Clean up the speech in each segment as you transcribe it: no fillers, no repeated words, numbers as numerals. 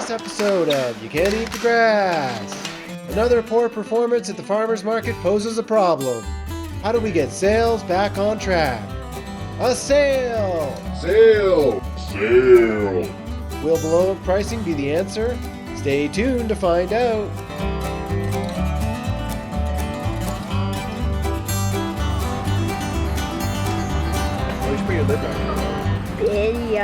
this episode of You Can't Eat the Grass. Another poor performance at the farmer's market poses a problem. How do we get sales back on track? A sale! Sale! Sale! Will below pricing be the answer? Stay tuned to find out. Oh, you should put your lid back. Video.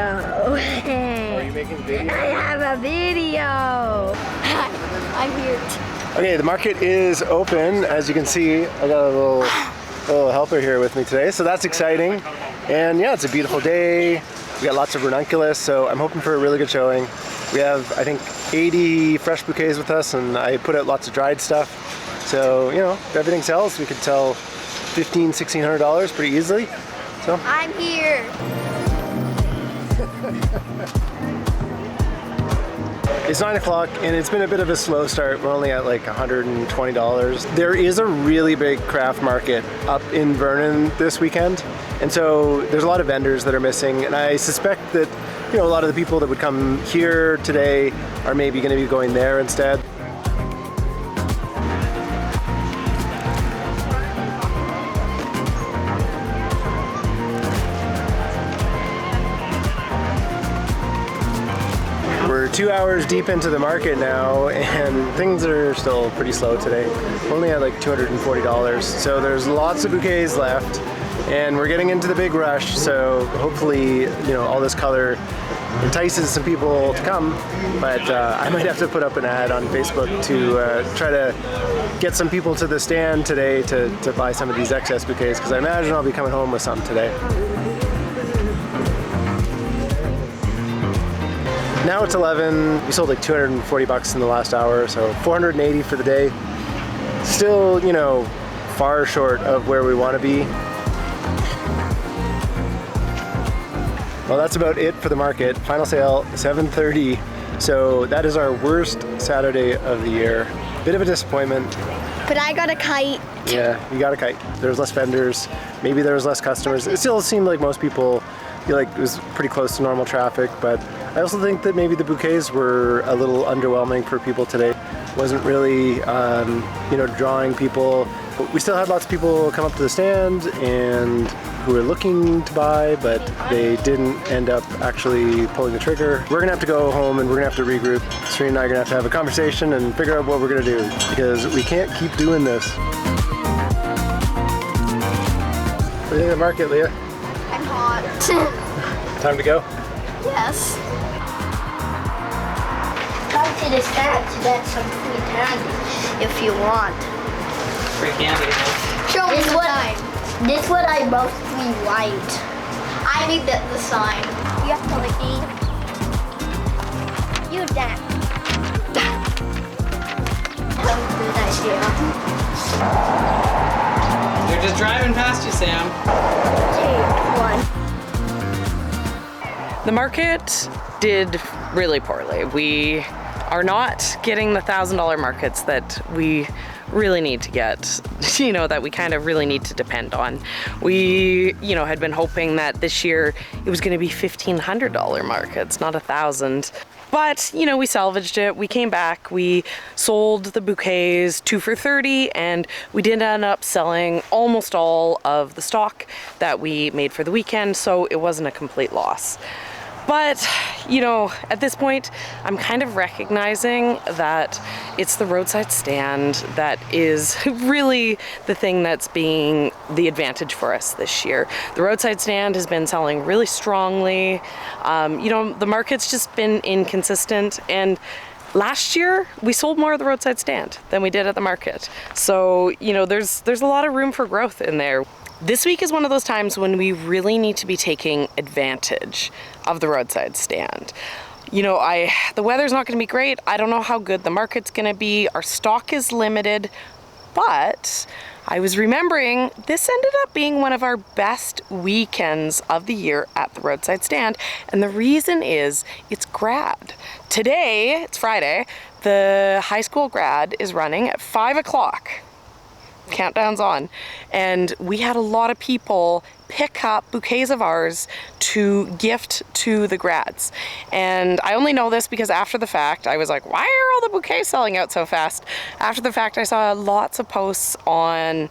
Are you making video? I have a video. Hi, I'm here. Okay, the market is open. As you can see, I got a little helper here with me today, so that's exciting. And yeah, it's a beautiful day. We got lots of ranunculus, so I'm hoping for a really good showing. We have, I think, 80 fresh bouquets with us, and I put out lots of dried stuff. So, you know, if everything sells, we could sell $1,500, $1,600 pretty easily. So I'm here. It's 9 o'clock and it's been a bit of a slow start. We're only at like $120. There is a really big craft market up in Vernon this weekend. And so there's a lot of vendors that are missing. And I suspect that, you know, a lot of the people that would come here today are maybe going to be going there instead. We're 2 hours deep into the market now and things are still pretty slow today. Only at like $240. So there's lots of bouquets left and we're getting into the big rush. So hopefully, you know, all this color entices some people to come. But I might have to put up an ad on Facebook to try to get some people to the stand today to buy some of these excess bouquets because I imagine I'll be coming home with some today. Now it's 11. We sold like $240 in the last hour, so $480 for the day. Still, you know, far short of where we want to be. Well, that's about it for the market. Final sale, 7:30. So that is our worst Saturday of the year. Bit of a disappointment. But I got a kite. Yeah, you got a kite. There's less vendors. Maybe there was less customers. It still seemed like most people feel like it was pretty close to normal traffic, but I also think that maybe the bouquets were a little underwhelming for people today. Wasn't really, you know, drawing people. But we still had lots of people come up to the stand and who were looking to buy, but they didn't end up actually pulling the trigger. We're gonna have to go home and we're gonna have to regroup. Serina and I are gonna have a conversation and figure out what we're gonna do because we can't keep doing this. What do you think of the market, Leah? I'm hot. Time to go? Yes. Come to the stand to get some free candy if you want. Free candy. Show me the sign. This one I mostly like. I need the sign. You have to like eat. You that. That was a good idea. They're just driving past you, Sam. Okay, one. The market did really poorly. We are not getting the $1,000 markets that we really need to get, you know, that we kind of really need to depend on. We, you know, had been hoping that this year it was going to be $1,500 markets, not $1,000. But, you know, we salvaged it. We came back, we sold the bouquets 2 for $30, and we did end up selling almost all of the stock that we made for the weekend, so it wasn't a complete loss. But, you know, at this point, I'm kind of recognizing that it's the roadside stand that is really the thing that's being the advantage for us this year. The roadside stand has been selling really strongly. You know, the market's just been inconsistent, and last year we sold more at the roadside stand than we did at the market. So, you know, there's a lot of room for growth in there. This week is one of those times when we really need to be taking advantage of the roadside stand. You know, the weather's not going to be great. I don't know how good the market's going to be. Our stock is limited, but I was remembering this ended up being one of our best weekends of the year at the roadside stand. And the reason is it's grad. Today, it's Friday, the high school grad is running at 5 o'clock. countdown's on. And we had a lot of people pick up bouquets of ours to gift to the grads. And I only know this because after the fact, I was like, why are all the bouquets selling out so fast? After the fact, I saw lots of posts on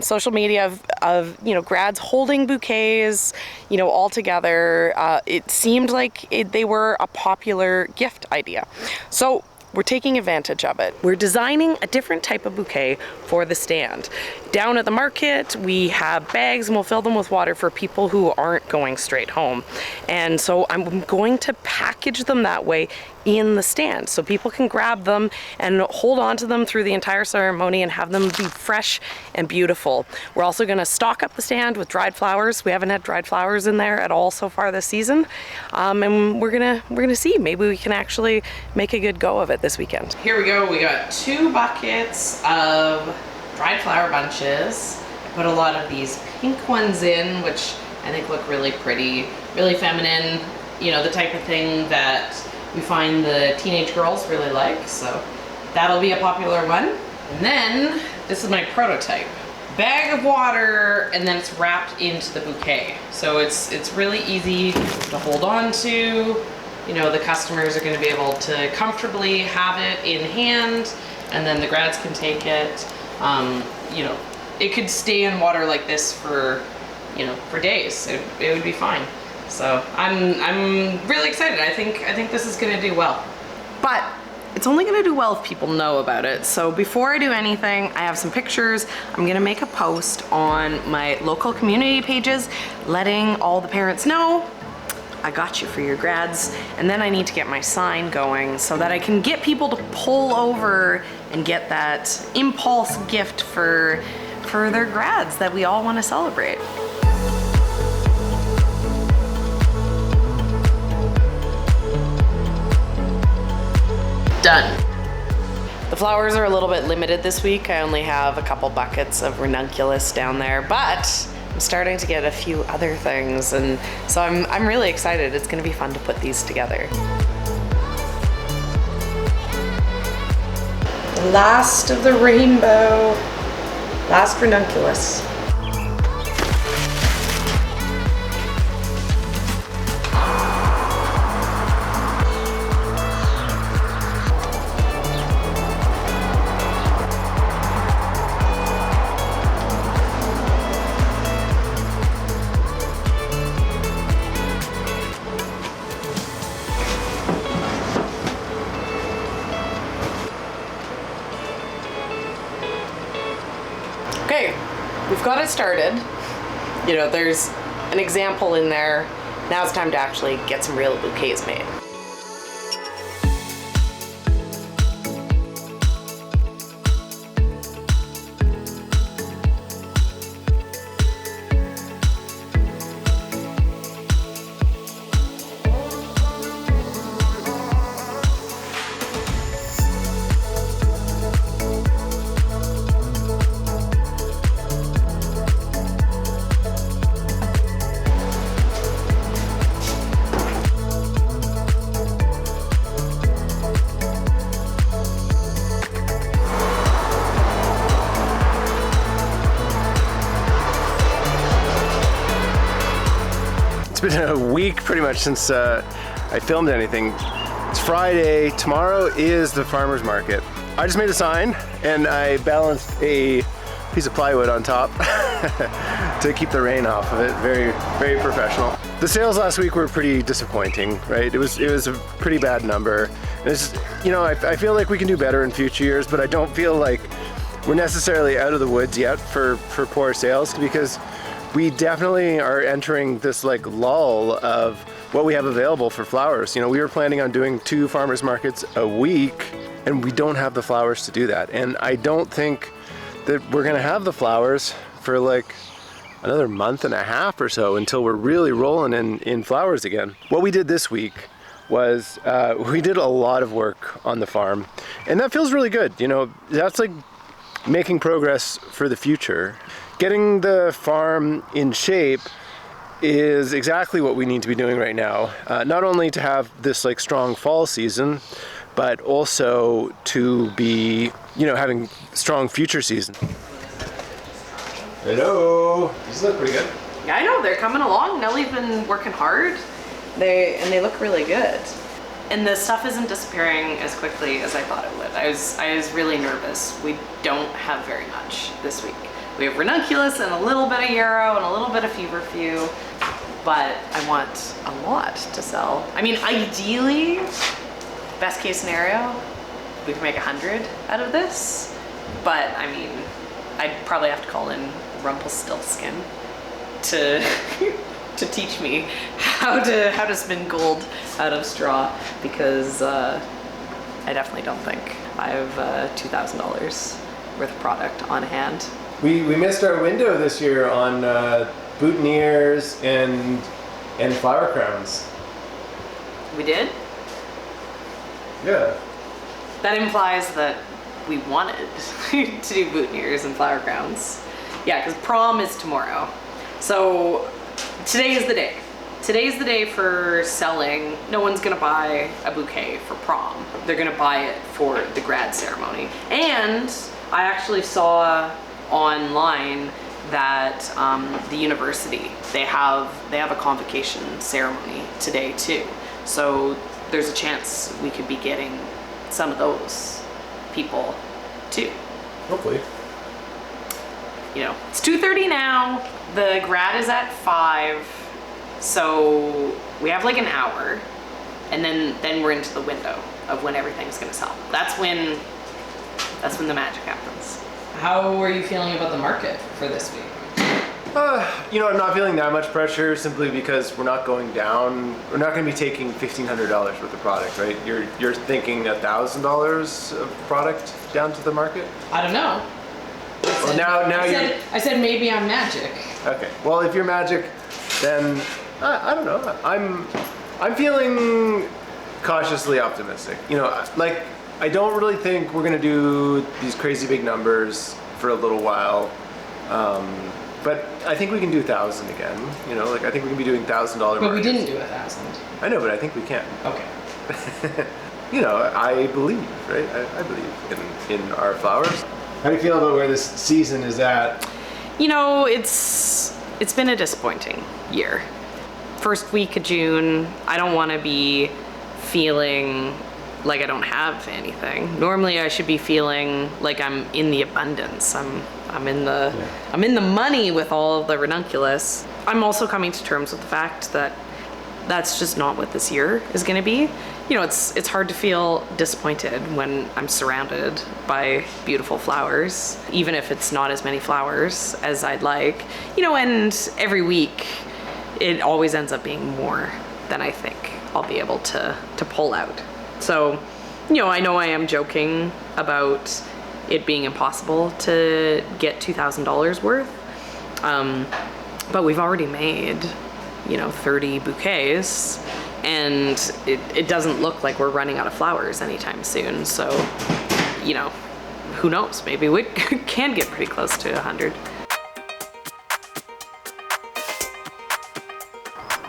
social media of grads holding bouquets, all together. It seemed like they were a popular gift idea. So we're taking advantage of it. We're designing a different type of bouquet for the stand. Down at the market, we have bags and we'll fill them with water for people who aren't going straight home. And so I'm going to package them that way in the stand so people can grab them and hold on to them through the entire ceremony and have them be fresh and beautiful. We're also going to stock up the stand with dried flowers. We haven't had dried flowers in there at all so far this season, and we're gonna see, maybe we can actually make a good go of it this weekend. Here we go. We got 2 buckets of dried flower bunches. I put a lot of these pink ones in, which I think look really pretty, really feminine, the type of thing that we find the teenage girls really like, so that'll be a popular one. And then, this is my prototype. Bag of water, and then it's wrapped into the bouquet. So it's really easy to hold on to. The customers are gonna be able to comfortably have it in hand, and then the grads can take it. It could stay in water like this for days. It would be fine. So I'm really excited. I think this is gonna do well. But it's only gonna do well if people know about it. So before I do anything, I have some pictures. I'm gonna make a post on my local community pages, letting all the parents know I got you for your grads. And then I need to get my sign going so that I can get people to pull over and get that impulse gift for their grads that we all wanna celebrate. Done. The flowers are a little bit limited this week. I only have a couple buckets of ranunculus down there, but I'm starting to get a few other things, and so I'm really excited. It's gonna be fun to put these together. The last of the rainbow, last ranunculus. Okay, we've got it started. There's an example in there. Now it's time to actually get some real bouquets made. It's been a week pretty much since I filmed anything. It's Friday, tomorrow is the farmer's market. I just made a sign and I balanced a piece of plywood on top to keep the rain off of it. Very, very professional. The sales last week were pretty disappointing, right? It was a pretty bad number. And it's, I feel like we can do better in future years, but I don't feel like we're necessarily out of the woods yet for poor sales, because we definitely are entering this lull of what we have available for flowers. We were planning on doing 2 farmers markets a week, and we don't have the flowers to do that. And I don't think that we're gonna have the flowers for another month and a half or so until we're really rolling in flowers again. What we did this week was we did a lot of work on the farm, and that feels really good. That's making progress for the future. Getting the farm in shape is exactly what we need to be doing right now. Not only to have this strong fall season, but also to be, having strong future season. Hello. These look pretty good. Yeah, I know, they're coming along. Nellie's been working hard. They look really good. And the stuff isn't disappearing as quickly as I thought it would. I was really nervous. We don't have very much this week. We have ranunculus and a little bit of yarrow and a little bit of feverfew, but I want a lot to sell. I mean, ideally, best case scenario, we can make 100 out of this, but I mean, I'd probably have to call in Rumpelstiltskin to to teach me how to spin gold out of straw, because I definitely don't think I have $2,000 worth of product on hand. We missed our window this year on boutonnieres and flower crowns. We did? Yeah. That implies that we wanted to do boutonnieres and flower crowns. Yeah, because prom is tomorrow. So today is the day. Today's the day for selling. No one's gonna buy a bouquet for prom. They're gonna buy it for the grad ceremony. And I actually saw online that the university, they have a convocation ceremony today too. So there's a chance we could be getting some of those people too. Hopefully. You know, it's 2:30 now. The grad is at 5, so we have like an hour, and then we're into the window of when everything's gonna sell. That's when the magic happens. How are you feeling about the market for this week? You know, I'm not feeling that much pressure simply because we're not going down. We're not going to be taking $1,500 worth of product, right? You're thinking $1,000 of product down to the market? I don't know. I said maybe I'm magic. Okay. Well, if you're magic, then I don't know. I'm feeling cautiously optimistic. You know, like I don't really think we're gonna do these crazy big numbers for a little while. But I think we can do 1,000 again. You know, like I think we can be doing $1,000 markets. But we didn't do 1,000. I know, but I think we can. Okay. You know, I believe, right? I believe in our flowers. How do you feel about where this season is at? You know, it's been a disappointing year. First week of June, I don't want to be feeling like I don't have anything. Normally I should be feeling like I'm in the abundance. I'm in the money with all of the ranunculus. I'm also coming to terms with the fact that that's just not what this year is going to be. You know, it's hard to feel disappointed when I'm surrounded by beautiful flowers, even if it's not as many flowers as I'd like. You know, and every week it always ends up being more than I think I'll be able to pull out. So, you know I am joking about it being impossible to get $2,000 worth, but we've already made, you know, 30 bouquets, and it doesn't look like we're running out of flowers anytime soon. So, you know, who knows? Maybe we can get pretty close to 100.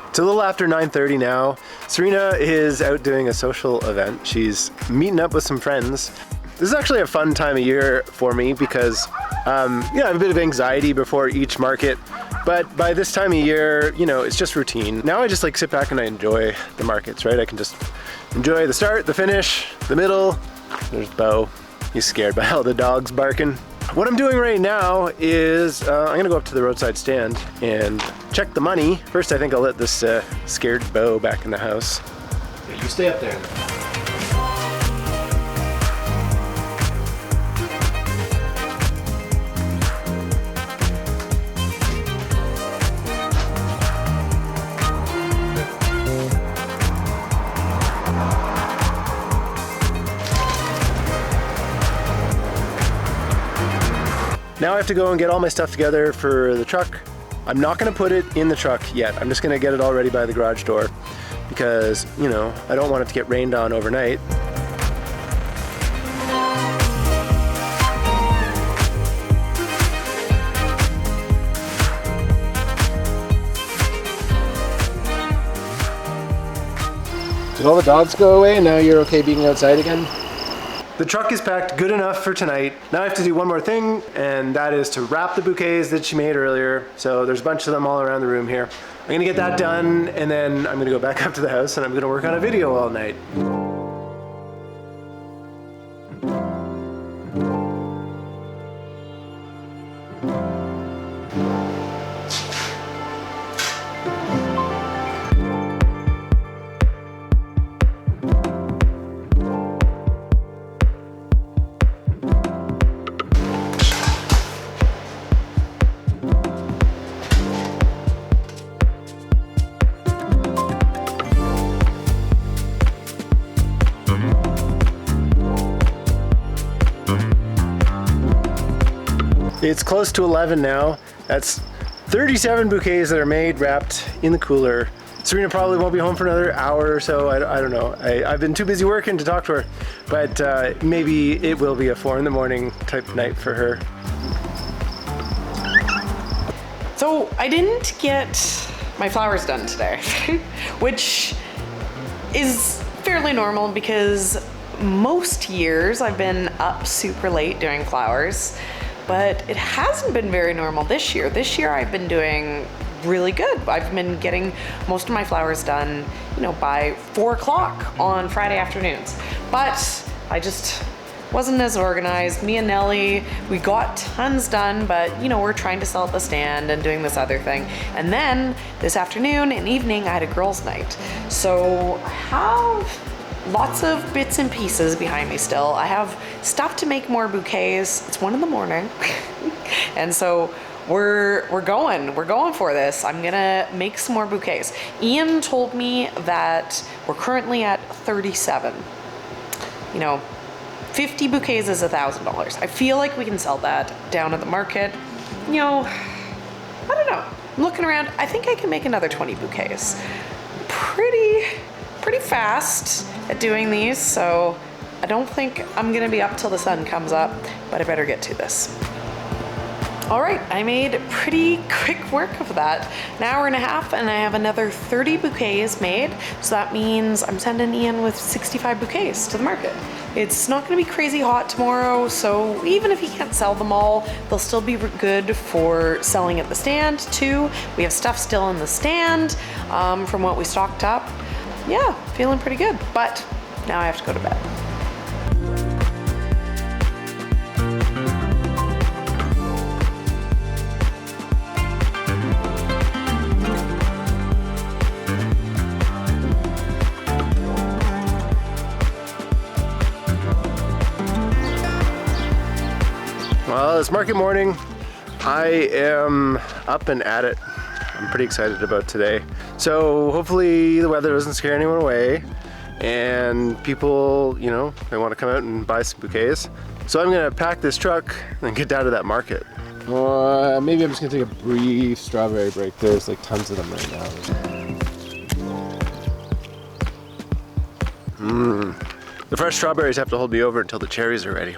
It's a little after 9:30 now. Serina is out doing a social event. She's meeting up with some friends. This is actually a fun time of year for me because, I have a bit of anxiety before each market, but by this time of year, you know, it's just routine. Now I just like sit back and I enjoy the markets, right? I can just enjoy the start, the finish, the middle. There's Bo. He's scared by all the dogs barking. What I'm doing right now is I'm gonna go up to the roadside stand and check the money. First, I think I'll let this scared Bo back in the house. Yeah, you stay up there. Now I have to go and get all my stuff together for the truck. I'm not gonna put it in the truck yet. I'm just gonna get it all ready by the garage door because, you know, I don't want it to get rained on overnight. Did all the dogs go away and now you're okay being outside again? The truck is packed good enough for tonight. Now I have to do one more thing, and that is to wrap the bouquets that she made earlier. So there's a bunch of them all around the room here. I'm gonna get that done, and then I'm gonna go back up to the house and I'm gonna work on a video all night. It's close to 11 now. That's 37 bouquets that are made, wrapped in the cooler. Serena probably won't be home for another hour or so. I don't know. I've been too busy working to talk to her, but maybe it will be a 4 in the morning type night for her. So I didn't get my flowers done today, which is fairly normal because most years I've been up super late doing flowers, but it hasn't been very normal this year. This year I've been doing really good. I've been getting most of my flowers done, you know, by 4 o'clock on Friday afternoons. But I just wasn't as organized. Me and Nellie, we got tons done, but you know, we're trying to sell at the stand and doing this other thing. And then this afternoon and evening, I had a girls' night. So I have lots of bits and pieces behind me still. I have stuff to make more bouquets. It's 1 in the morning. And so we're going for this. I'm gonna make some more bouquets. Ian told me that we're currently at 37. You know, 50 bouquets is $1,000. I feel like we can sell that down at the market. You know, I don't know. I'm looking around. I think I can make another 20 bouquets. Pretty fast at doing these, so I don't think I'm gonna be up till the sun comes up, but I better get to this. All right, I made pretty quick work of that. An hour and a half, and I have another 30 bouquets made, so that means I'm sending Ian with 65 bouquets to the market. It's not gonna be crazy hot tomorrow, so even if he can't sell them all, they'll still be good for selling at the stand too. We have stuff still in the stand from what we stocked up. Yeah, feeling pretty good, but now I have to go to bed. Well, it's market morning. I am up and at it. I'm pretty excited about today. So hopefully the weather doesn't scare anyone away and people, you know, they want to come out and buy some bouquets. So I'm gonna pack this truck and get down to that market. Or maybe I'm just gonna take a brief strawberry break. There's like tons of them right now. The fresh strawberries have to hold me over until the cherries are ready.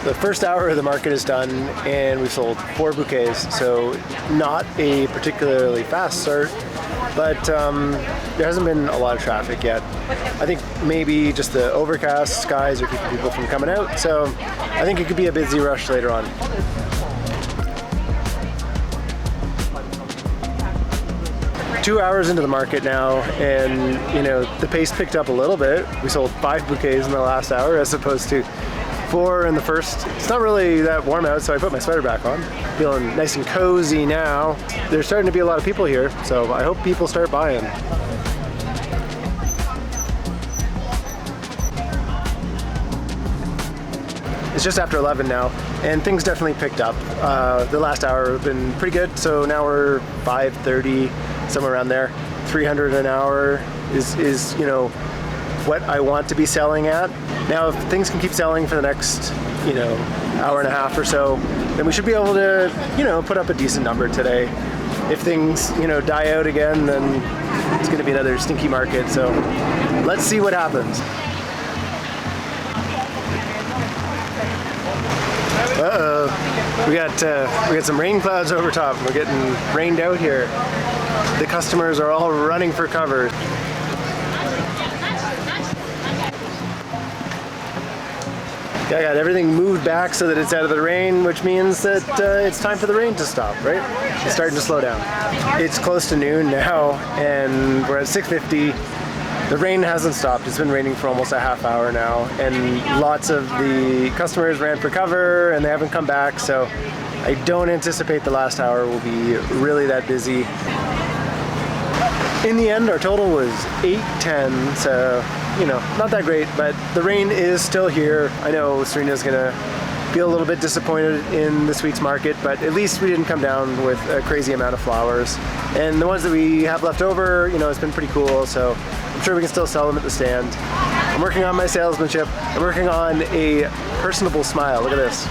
The first hour of the market is done and we've sold 4 bouquets, so not a particularly fast start, but there hasn't been a lot of traffic yet. I think maybe just the overcast skies are keeping people from coming out, so I think it could be a busy rush later on. Two hours into the market now, and you know, the pace picked up a little bit. We sold 5 bouquets in the last hour as opposed to 4 in the first. It's not really that warm out, so I put my sweater back on. Feeling nice and cozy now. There's starting to be a lot of people here, so I hope people start buying. It's just after 11 now, and things definitely picked up. The last hour have been pretty good, so now we're 5:30, somewhere around there. 300 an hour is you know, what I want to be selling at. Now, if things can keep selling for the next, you know, hour and a half or so, then we should be able to, you know, put up a decent number today. If things, you know, die out again, then it's going to be another stinky market. So let's see what happens. Uh-oh, we got some rain clouds over top. We're getting rained out here. The customers are all running for cover. I got everything moved back so that it's out of the rain, which means that it's time for the rain to stop, right? It's starting to slow down. It's close to noon now, and we're at 6:50. The rain hasn't stopped. It's been raining for almost a half hour now, and lots of the customers ran for cover and they haven't come back, so I don't anticipate the last hour will be really that busy. In the end, our total was 810, so, you know, not that great, but the rain is still here. I know Serina's gonna feel a little bit disappointed in this week's market, but at least we didn't come down with a crazy amount of flowers. And the ones that we have left over, you know, it's been pretty cool, so I'm sure we can still sell them at the stand. I'm working on my salesmanship. I'm working on a personable smile. Look at this.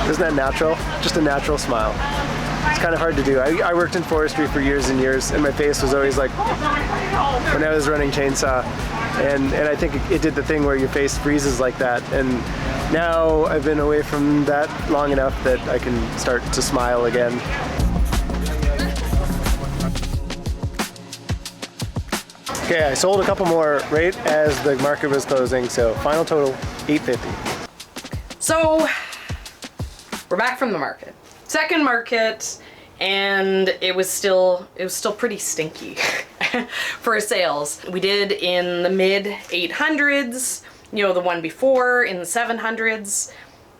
Isn't that natural? Just a natural smile. It's kind of hard to do. I worked in forestry for years and years, and my face was always like when I was running chainsaw, and I think it did the thing where your face freezes like that, and now I've been away from that long enough that I can start to smile again. Okay, I sold a couple more right as the market was closing, so final total 850. So we're back from the market. Second market, and it was still pretty stinky for sales. We did in the mid 800s, you know, the one before in the 700s.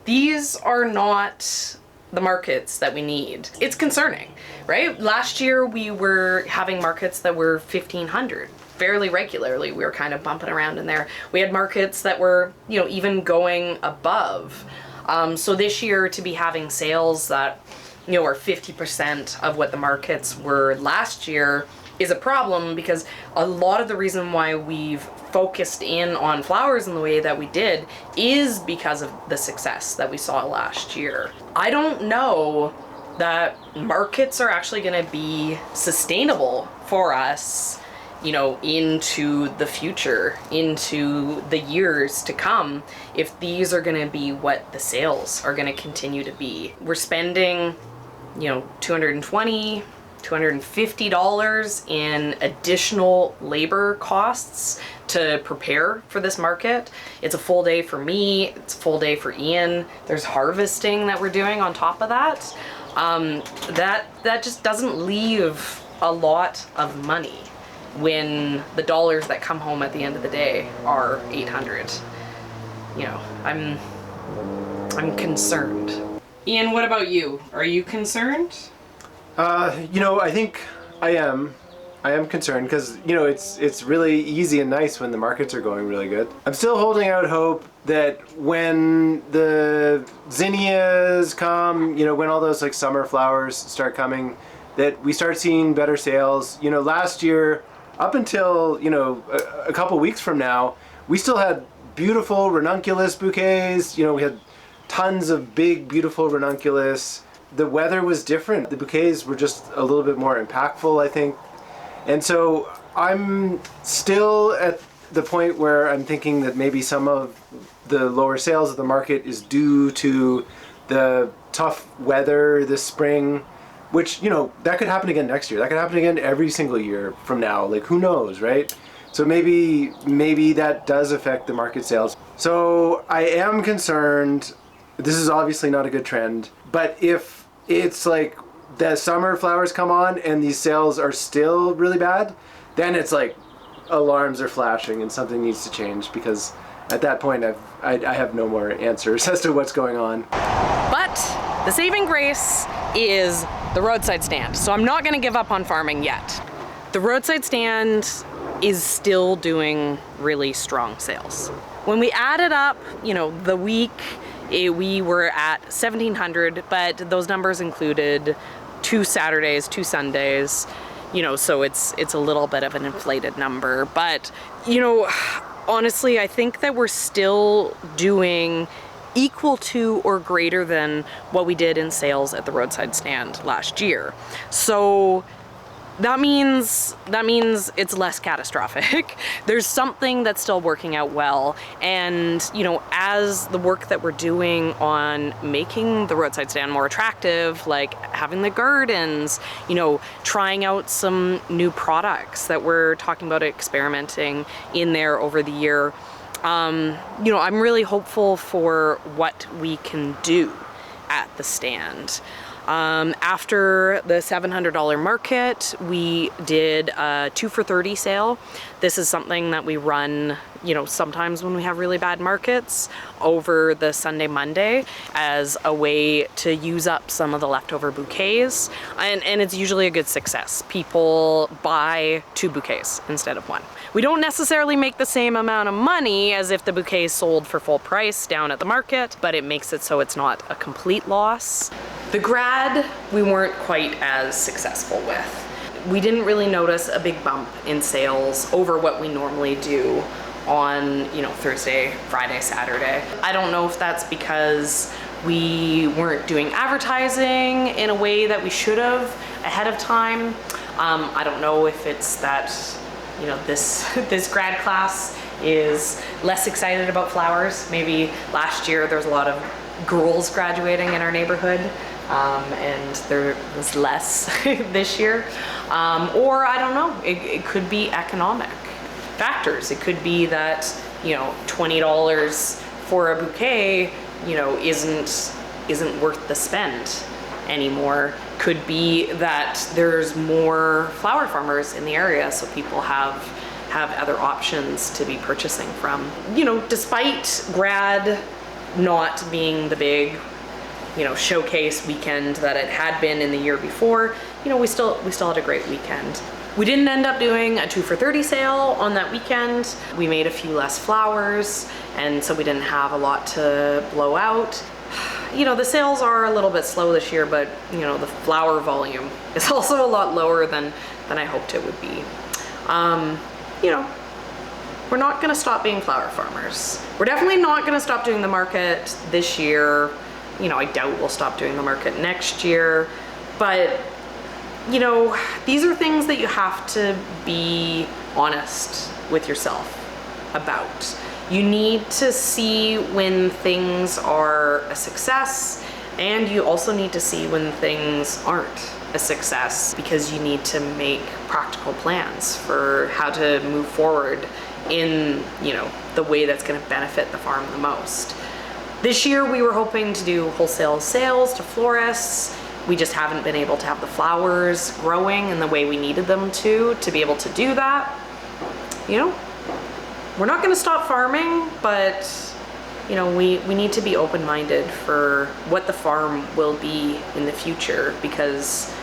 These are not the markets that we need. It's concerning, right? Last year we were having markets that were 1500 fairly regularly. We were kind of bumping around in there. We had markets that were, you know, even going above. So this year to be having sales that, you know, are 50% of what the markets were last year is a problem, because a lot of the reason why we've focused in on flowers in the way that we did is because of the success that we saw last year. I don't know that markets are actually going to be sustainable for us, you know, into the future, into the years to come, if these are going to be what the sales are going to continue to be. We're spending, you know, $220, $250 in additional labor costs to prepare for this market. It's a full day for me, it's a full day for Ian. There's harvesting that we're doing on top of that. That just doesn't leave a lot of money when the dollars that come home at the end of the day are 800. You know, I'm concerned. Ian, what about you? Are you concerned? You know, I think I am concerned because, you know, it's really easy and nice when the markets are going really good. I'm still holding out hope that when the zinnias come, you know, when all those like summer flowers start coming, that we start seeing better sales. You know, last year, up until, you know, a couple weeks from now, we still had beautiful ranunculus bouquets. You know, we had tons of big, beautiful ranunculus. The weather was different. The bouquets were just a little bit more impactful, I think. And so I'm still at the point where I'm thinking that maybe some of the lower sales of the market is due to the tough weather this spring, which, you know, that could happen again next year. That could happen again every single year from now. Like, who knows, right? So maybe that does affect the market sales. So I am concerned. This is obviously not a good trend, but if it's like the summer flowers come on and these sales are still really bad, then it's like alarms are flashing and something needs to change, because at that point I have no more answers as to what's going on. But the saving grace is the roadside stand. So I'm not gonna give up on farming yet. The roadside stand is still doing really strong sales. When we added up, you know, the week we were at 1,700, but those numbers included 2 Saturdays, 2 Sundays, you know, so it's a little bit of an inflated number. But, you know, honestly, I think that we're still doing equal to or greater than what we did in sales at the roadside stand last year. So that means it's less catastrophic. There's something that's still working out well. And, you know, as the work that we're doing on making the roadside stand more attractive, like having the gardens, you know, trying out some new products that we're talking about experimenting in there over the year, you know, I'm really hopeful for what we can do at the stand. After the $700 market, we did a 2 for $30 sale. This is something that we run, you know, sometimes when we have really bad markets over the Sunday, Monday as a way to use up some of the leftover bouquets. And it's usually a good success. People buy 2 bouquets instead of 1. We don't necessarily make the same amount of money as if the bouquet sold for full price down at the market, but it makes it so it's not a complete loss. The grad, we weren't quite as successful with. We didn't really notice a big bump in sales over what we normally do on, you know, Thursday, Friday, Saturday. I don't know if that's because we weren't doing advertising in a way that we should have ahead of time. I don't know if it's that, you know, this grad class is less excited about flowers. Maybe last year there was a lot of girls graduating in our neighborhood, and there was less this year. Or I don't know, it could be economic factors. It could be that, you know, $20 for a bouquet, you know, isn't worth the spend anymore. Could be that there's more flower farmers in the area, so people have other options to be purchasing from. You know, despite grad not being the big, you know, showcase weekend that it had been in the year before, you know, we still had a great weekend. We didn't end up doing a 2 for $30 sale on that weekend. We made a few less flowers, and so we didn't have a lot to blow out. You know, the sales are a little bit slow this year, but, you know, the flower volume is also a lot lower than I hoped it would be. You know, we're not gonna stop being flower farmers. We're definitely not gonna stop doing the market this year. You know, I doubt we'll stop doing the market next year, but, you know, these are things that you have to be honest with yourself about. You need to see when things are a success, and you also need to see when things aren't a success, because you need to make practical plans for how to move forward in, you know, the way that's going to benefit the farm the most. This year we were hoping to do wholesale sales to florists. We just haven't been able to have the flowers growing in the way we needed them to be able to do that. You know, we're not going to stop farming, but, you know, we need to be open-minded for what the farm will be in the future, because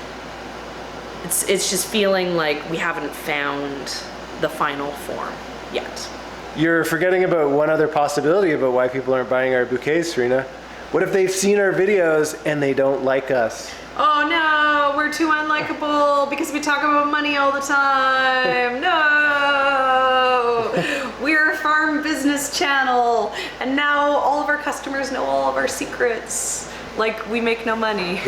it's just feeling like we haven't found the final form yet. You're forgetting about one other possibility about why people aren't buying our bouquets, Serena. What if they've seen our videos and they don't like us? Oh no, we're too unlikable because we talk about money all the time. No! We're a farm business channel, and now all of our customers know all of our secrets. Like, we make no money.